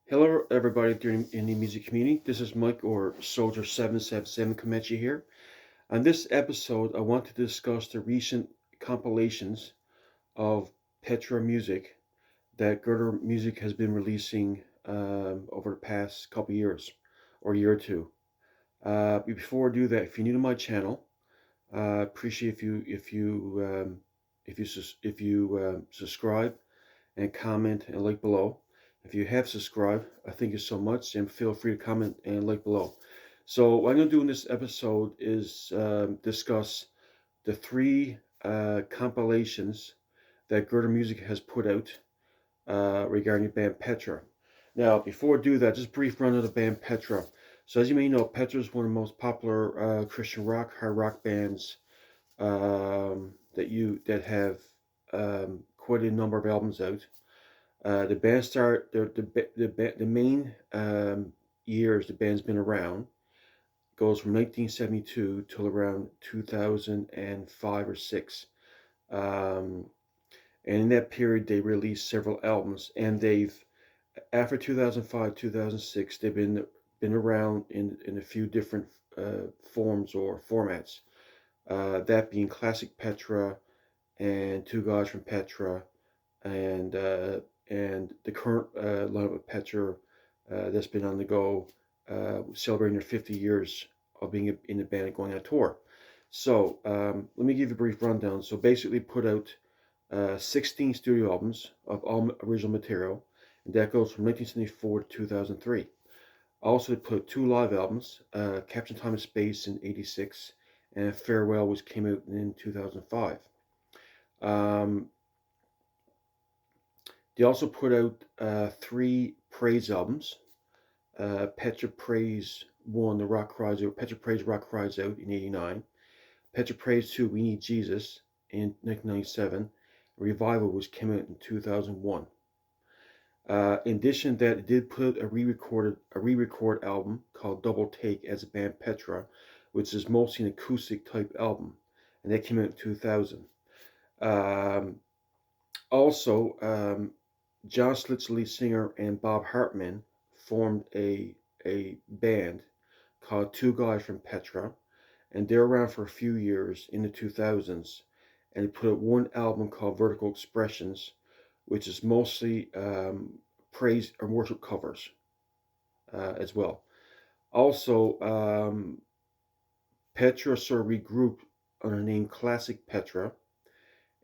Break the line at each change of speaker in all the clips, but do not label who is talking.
Hello, everybody in the music community. This is Mike or Soldier 777 coming at you here. On this episode, I want to discuss the recent compilations of Petra music that Girder Music has been releasing over the past couple years or year or two. Before I do that, if you're new to my channel, appreciate if you subscribe and comment and like below. If you have subscribed, I thank you so much, and feel free to comment and like below. So what I'm going to do in this episode is discuss the three compilations that Girder Music has put out regarding the band Petra. Now, before I do that, just a brief run of the band Petra. So as you may know, Petra is one of the most popular Christian rock, hard rock bands that have quite a number of albums out. The band start the main years the band's been around goes from 1972 till around 2005 or six, and in that period they released several albums. And they've after 2005 2006 they've been around in a few different forms or formats. That being Classic Petra and Two Guys from Patra and the current lineup of Petra that's been on the go, celebrating their 50 years of being in the band and going on tour. So let me give you a brief rundown. So basically put out 16 studio albums of all original material, and that goes from 1974 to 2003. Also they put two live albums, Captain Time and Space in 86 and Farewell, which came out in 2005. They also put out three praise albums. Petra Praise 1, The Rock Cries Out. Petra Praise Rock Cries Out in 89. Petra Praise 2, We Need Jesus in 1997. Revival, which came out in 2001. In addition to that, it did put a re-record album called Double Take as a band Petra, which is mostly an acoustic type album, and that came out in 2000. Also, John Schlitt's lead singer and Bob Hartman formed a band called Two Guys from Patra, and they're around for a few years in the 2000s, and they put out one album called Vertical Expressions, which is mostly praise and worship covers as well. Also, Petra sort of regrouped under the name Classic Petra,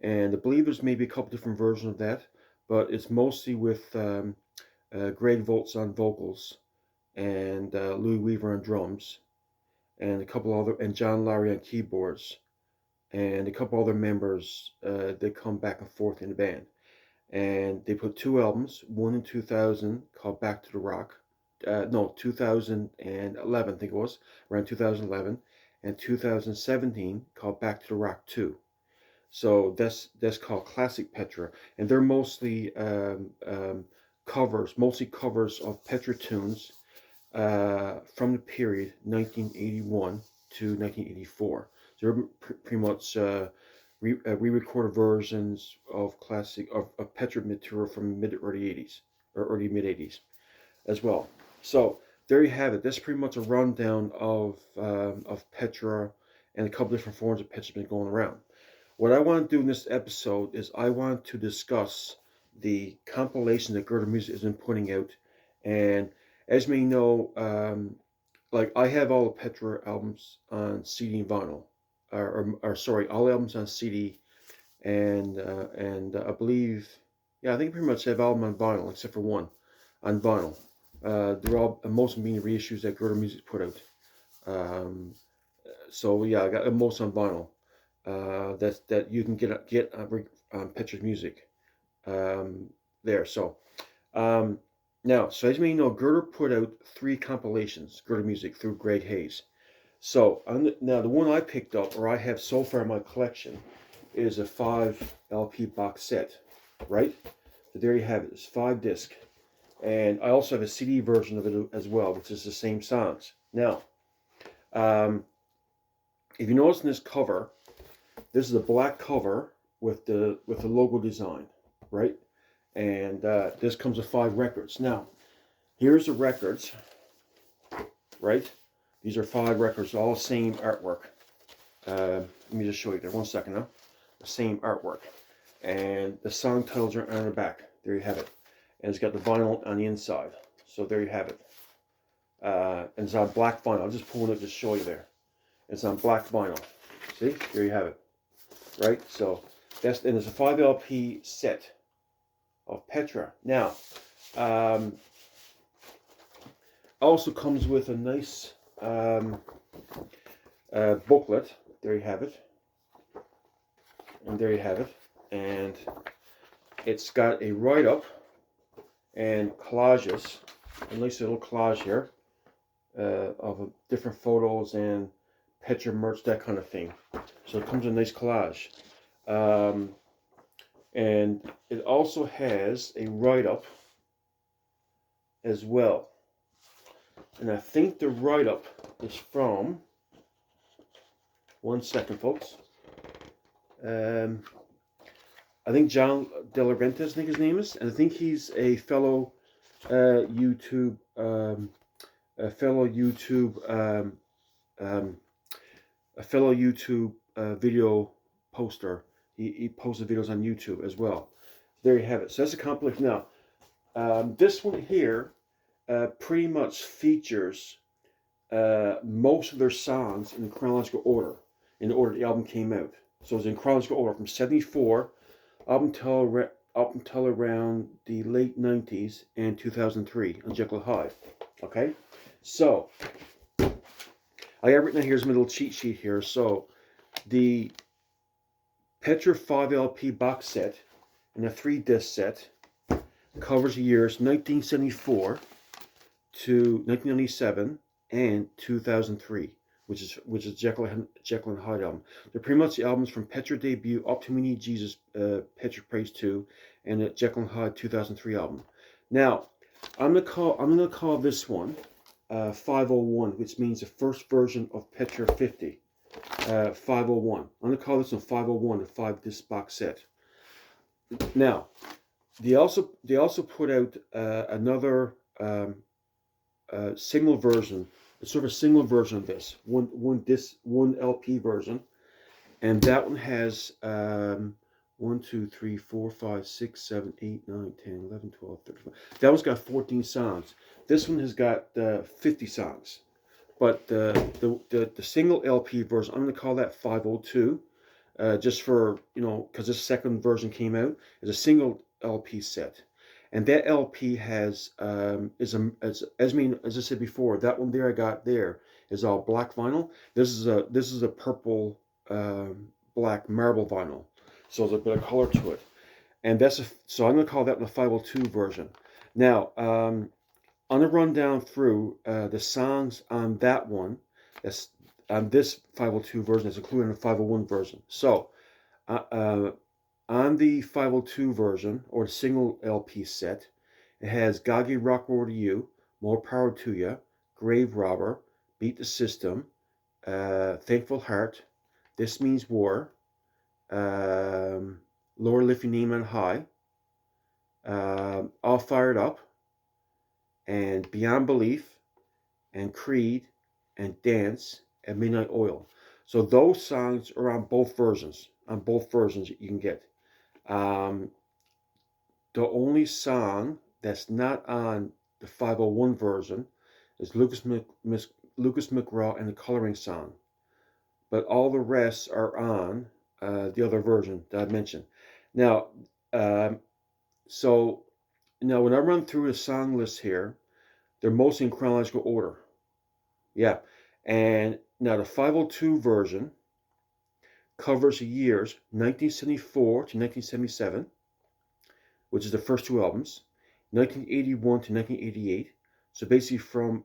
and I believe there's maybe a couple different versions of that, but it's mostly with Greg Voltz on vocals and Louis Weaver on drums, and a couple other, and John Lowry on keyboards, and a couple other members that come back and forth in the band. And they put two albums, one in 2000 called Back to the Rock, no, 2011 I think it was, around 2011, and 2017 called Back to the Rock 2. So that's called Classic Petra, and they're mostly covers of Petra tunes from the period 1981 to 1984. So they're pretty much re-recorded versions of Petra material from early 80s or early mid 80s as well. So there you have it. That's pretty much a rundown of Petra and a couple different forms of Petra's been going around. What I want to do in this episode is I want to discuss the compilation that Girder Music has been putting out. And as you may know, like I have all the Petra albums on CD and vinyl, or sorry, all albums on CD, and I believe, yeah, I think I pretty much have all of them on vinyl except for one on vinyl. They're all, most of them being the reissues that Girder Music put out. So yeah, I got most on vinyl. That you can get on Petra's music there. So now, so as you may know, Girder put out three compilations, Girder Music, through Greg Hayes. So now the one I picked up, or I have so far in my collection, is a 5 LP box set, right? So there you have it. It's 5 disc, and I also have a CD version of it as well, which is the same songs. Now, if you notice in this cover, this is a black cover with the logo design, right? And this comes with 5 records. Now, Here's the records, right? These are 5 records, all the same artwork. Let me just show you there, 1 second now. The same artwork. And the song titles are on the back. There you have it. And it's got the vinyl on the inside. So there you have it. And it's on black vinyl. I'll just pull it up to show you there. It's on black vinyl. See? There you have it. Right? So that's, and it's a 5 LP set of Petra. Now, also comes with a nice booklet. There you have it. And there you have it. And it's got a write-up and collages. A nice little collage here of different photos and Petra merch, that kind of thing. So it comes with a nice collage. And it also has a write-up as well. And I think the write-up is from, 1 second, folks. I think John De Laurentiis, I think his name is, and I think he's a fellow YouTube video poster. He posted videos on YouTube as well. There you have it. So that's a compilation. Now, this one here pretty much features most of their songs in chronological order, in the order the album came out. So it's in chronological order from '74 up until around the late '90s and 2003 on Jekyll and Hyde. Okay, so I have written down here's my little cheat sheet here. So the Petra 5 LP box set and a 3-disc set covers the years 1974 to 1997 and 2003, which is Jekyll and Hyde album. They're pretty much the albums from Petra debut up to We Need Jesus, Petra Praise 2, and the Jekyll and Hyde 2003 album. Now, I'm gonna call this one 501, which means the first version of Petra 50. 501. I'm gonna call this one 501, the 5-disc box set. Now, they also put out another single version. It's sort of a single version of this, one LP version, and that one has 1, 2, 3, 4, 5, 6, 7, 8, 9, 10, 11, 12, 13. That one's got 14 songs. This one has got 50 songs. But the single LP version, I'm going to call that 502, just for, because this second version came out, is a single LP set. And that LP has, as I said before, that one there I got there is all black vinyl. This is a purple, black marble vinyl. So there's a bit of color to it. And so I'm going to call that the 502 version. Now, I'm going to run down through the songs on that one, that's on this 502 version, that's included in the 501 version. So, on the 502 version, or the single LP set, it has Gagi Rock Over to You, More Power to Ya, Grave Robber, Beat the System, Thankful Heart, This Means War, Lord Lift Your Name on High, All Fired Up, and Beyond Belief, and Creed, and Dance, and Midnight Oil. So those songs are on both versions. On both versions you can get. The only song that's not on the 501 version is Lucas McGraw and the Coloring Song. But all the rest are on the other version that I mentioned. Now, so now when I run through the song list here, they're mostly in chronological order. Yeah. And now the 502 version covers the years 1974 to 1977, which is the first 2 albums, 1981 to 1988. So basically from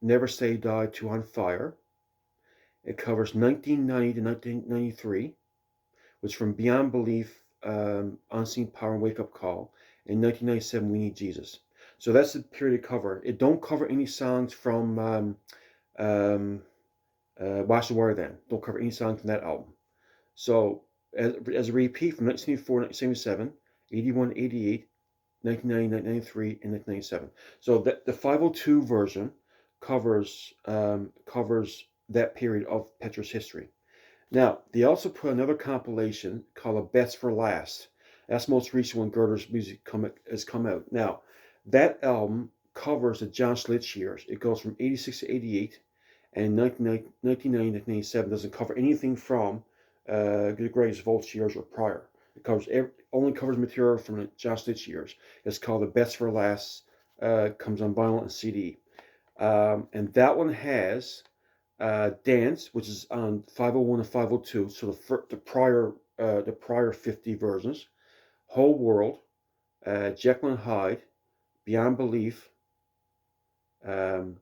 Never Say Die to On Fire. It covers 1990 to 1993, which from Beyond Belief, Unseen Power and Wake Up Call, and 1997 We Need Jesus. So that's the period it covered. It don't cover any songs from Watch the Wire Then. Don't cover any songs from that album. So as a repeat from 1984, 1977, 81, 88, 1990, 1993, and 1997. So the 502 version covers that period of Petra's history. Now, they also put another compilation called a Best for Last. That's most recent when Girder's music has come out. Now, that album covers the John Schlitt years. It goes from 86 to 88, and 1990 to 1997 doesn't cover anything from Greg's Volts years or prior. It only covers material from the John Schlitt years. It's called the Best for Last. Comes on vinyl and CD, and that one has Dance, which is on 501 and 502, so the prior 50 versions. Whole World, Jekyll and Hyde, Beyond Belief. Actually,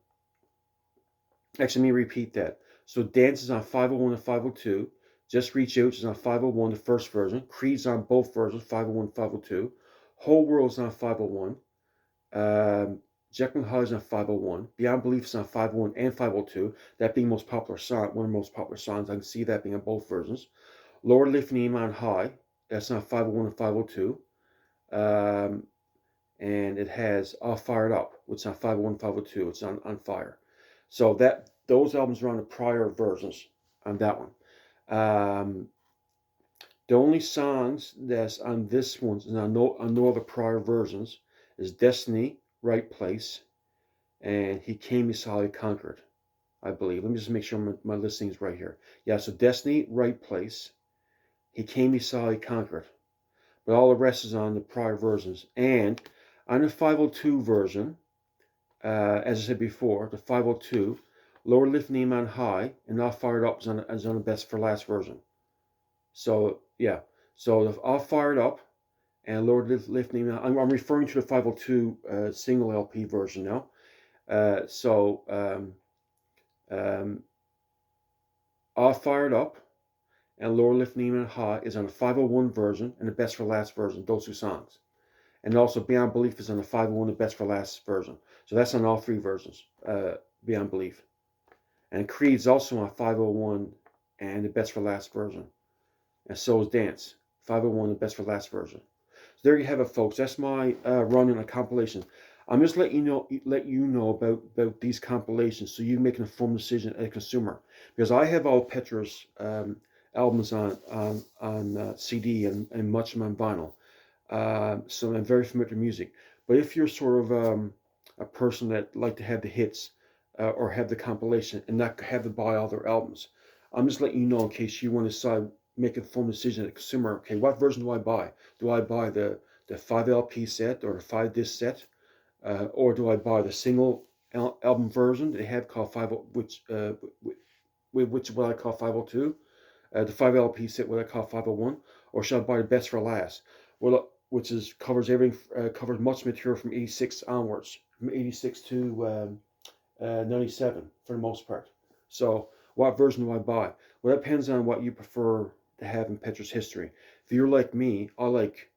let me repeat that. So Dance is on 501 and 502. Just Reach Out is on 501, the first version. Creed's on both versions, 501 and 502. Whole World is on 501. Jekyll and Hyde is on 501. Beyond Belief is on 501 and 502. That being most popular song, one of the most popular songs. I can see that being on both versions. Lord Lifting Aim on High, that's on 501 and 502. And it has All Fired Up, which is on 501 and 502. It's on Fire. So those albums are on the prior versions on that one. The only songs that's on this one and on no other prior versions is Destiny, Right Place, and He Came, He Saw, He Conquered, I believe. Let me just make sure my listing is right here. Yeah, so Destiny, Right Place, He Came, He Saw, He Conquered. But all the rest is on the prior versions. And on the 502 version, as I said before, the 502, Lower Lifting Aim on High and All Fired Up is on the Best for Last version. So, yeah. So, the All Fired Up and Lower Lifting Aim, I'm referring to the 502 single LP version now. All Fired Up and Lower Lifting Aim on High is on the 501 version and the Best for Last version, those two songs. And also Beyond Belief is on the 501, the Best for Last version. So that's on all three versions, Beyond Belief. And Creed's also on 501 and the Best for Last version. And so is Dance, 501, the Best for Last version. So there you have it, folks. That's my run in a compilation. I'm just letting you know about these compilations so you can make an informed decision as a consumer. Because I have all Petra's albums on CD and much of them on vinyl. So I'm very familiar with music. But if you're sort of a person that like to have the hits or have the compilation and not have to buy all their albums, I'm just letting you know in case you want to decide, make an informed decision as a consumer. Okay, what version do I buy? Do I buy the 5 LP set or the 5 disc set? Or do I buy the single album version they have called which what I call 502? The 5 LP set, what I call 501? Or should I buy the Best for Last? Well, which covers everything, covers much material from 86 onwards, from 86 to 97 for the most part. So what version do I buy? Well, that depends on what you prefer to have in Petra's history. If you're like me, I like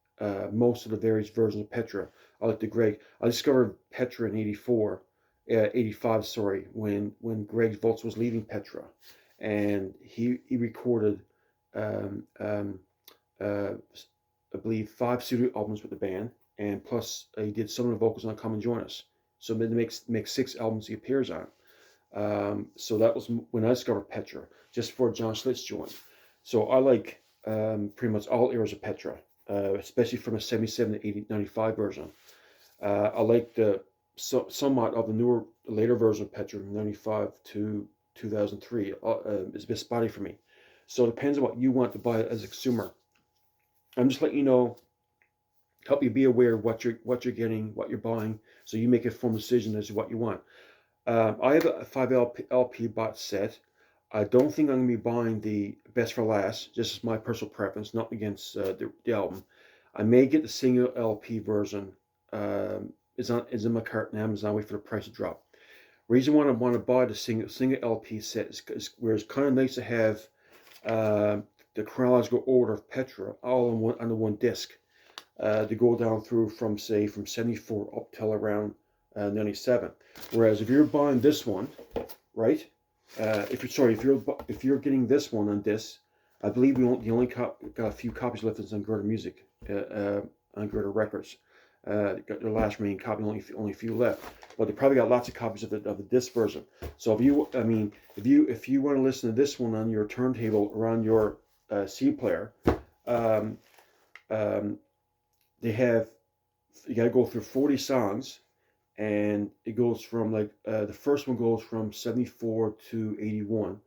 most of the various versions of Petra. I like the Greg. I discovered Petra in 85, sorry, when Greg Volts was leaving Petra. And he recorded, I believe, 5 studio albums with the band, and plus he did some of the vocals on Come and Join Us. So it makes 6 albums he appears on. So that was when I discovered Petra, just before John Schlitz joined. So I like pretty much all eras of Petra, especially from a 77 to 95 version. I like somewhat of the later version of Petra from 95 to 2003. It's a bit spotty for me. So it depends on what you want to buy as a consumer. I'm just letting you know, help you be aware of what you're getting, what you're buying, so you make a informed decision as to what you want. I have a 5 LP box set. I don't think I'm going to be buying the Best for Last, just as my personal preference, not against the album. I may get the single LP version. It's in my cart on Amazon. Wait for the price to drop. Reason why I want to buy the single LP set is where it's kind of nice to have the chronological order of Petra all on the one disc to go down through from 74 up till around 97. Whereas if you're buying this one, right? If you're getting this one on disc, I believe you only got a few copies left on Girder Music on Girder Records. got their last remaining copy, only a few left. But they probably got lots of copies of the disc version. So if you want to listen to this one on your turntable or on your C player, um, um, they have, you got to go through 40 songs, and it goes from like the first one goes from 74 to 81, and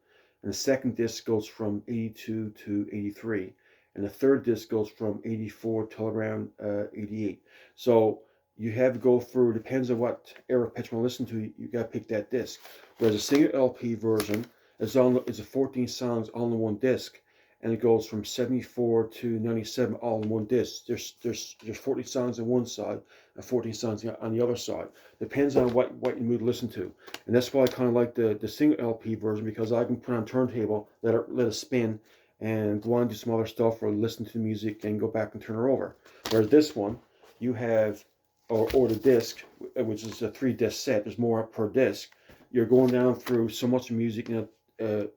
the second disc goes from 82 to 83, and the third disc goes from 84 till around 88. So you have to go through, depends on what era of pitch you want to listen to, you got to pick that disc. Whereas a single LP version is a 14 songs all in one disc, and it goes from 74 to 97 all in one disc. There's 40 songs on one side and 14 songs on the other side. Depends on what you mood to listen to, and that's why I kind of like the single LP version, because I can put on turntable, let it spin, and go on and do some other stuff, or listen to the music and go back and turn her over. Whereas this one, you have, or the disc, which is a 3-disc set. There's more per disc. You're going down through so much music, so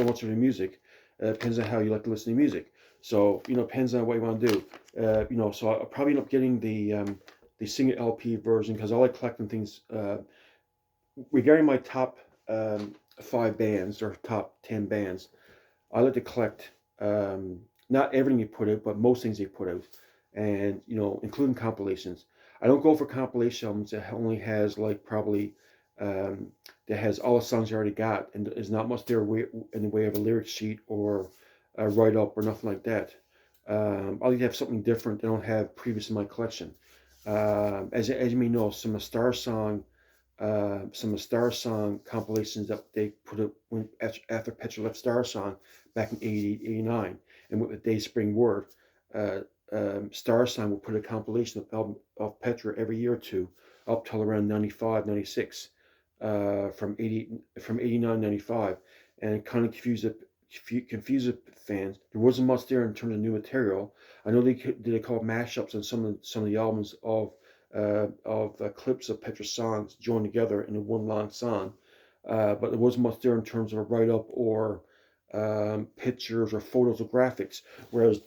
much of the music. Depends on how you like to listen to music. So depends on what you want to do. So I'll probably end up getting the single LP version, because I like collecting things. Regarding my top 5 bands or top 10 bands, I like to collect not everything you put out, but most things you put out, and including compilations. I don't go for compilation albums that only has like probably that has all the songs you already got, and there's not much there in the way of a lyric sheet or a write up or nothing like that. I like to have something different that I don't have previous in my collection. As you may know, some of Star Song compilations that they put up after Petra left Star Song back in 88, 89, and with the Dayspring Word, Star Song will put a compilation of Petra every year or two up till around 95, 96, from 89, 95, and it kind of confused fans. There wasn't much there in terms of new material. I know they call mashups on some of the albums of clips of Petra songs joined together in a one long song, but there wasn't much there in terms of a write up or pictures or photos or graphics. Whereas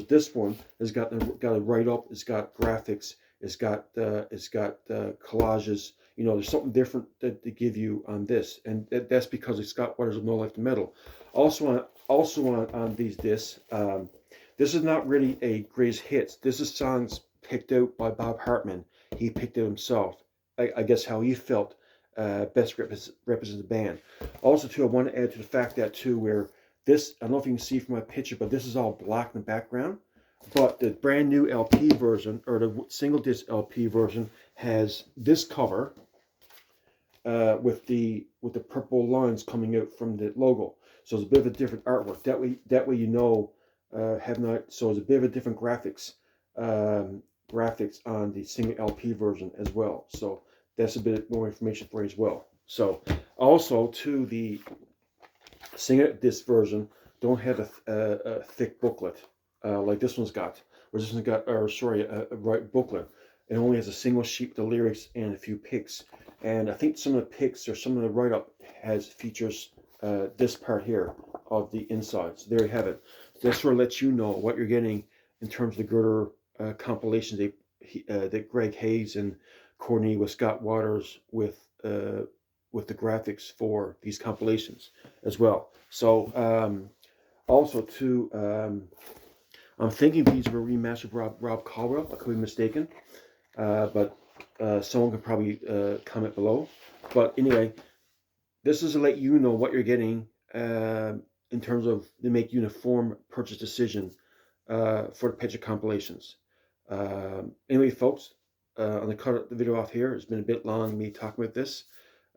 this one has got a write up, it's got graphics, it's got collages. There's something different that they give you on this, and that's because it's got Waters of No Life to Metal. Also on these discs, this is not really a greatest hits. This is songs picked out by Bob Hartman. He picked it himself. I guess how he felt best represents the band. Also, too, I want to add to the fact that too, where this, I don't know if you can see from my picture, but this is all black in the background. But the brand new LP version, or the single disc LP version, has this cover with the purple lines coming out from the logo. So it's a bit of a different artwork. That way so it's a bit of a different graphics on the single LP version as well. So that's a bit more information for you as well. So also to the single disc version don't have a thick booklet like this one's got. Where this one's got, a right booklet. It only has a single sheet with the lyrics and a few pics. And I think some of the pics or some of the write-up features this part here of the inside. So there you have it. That sort of lets you know what you're getting in terms of the Girder compilations that Greg Hayes and coordinated with Scott Waters with the graphics for these compilations as well. So also too, I'm thinking these were remastered Rob Caldwell. I could be mistaken, but someone can probably comment below. But anyway, this is to let you know what you're getting in terms of to make you an informed purchase decision for the Petra compilations. Anyway, folks, I'm going to cut the video off here. It's been a bit long me talking about this.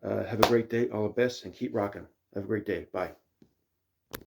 Have a great day, all the best, and keep rocking. Have a great day. Bye.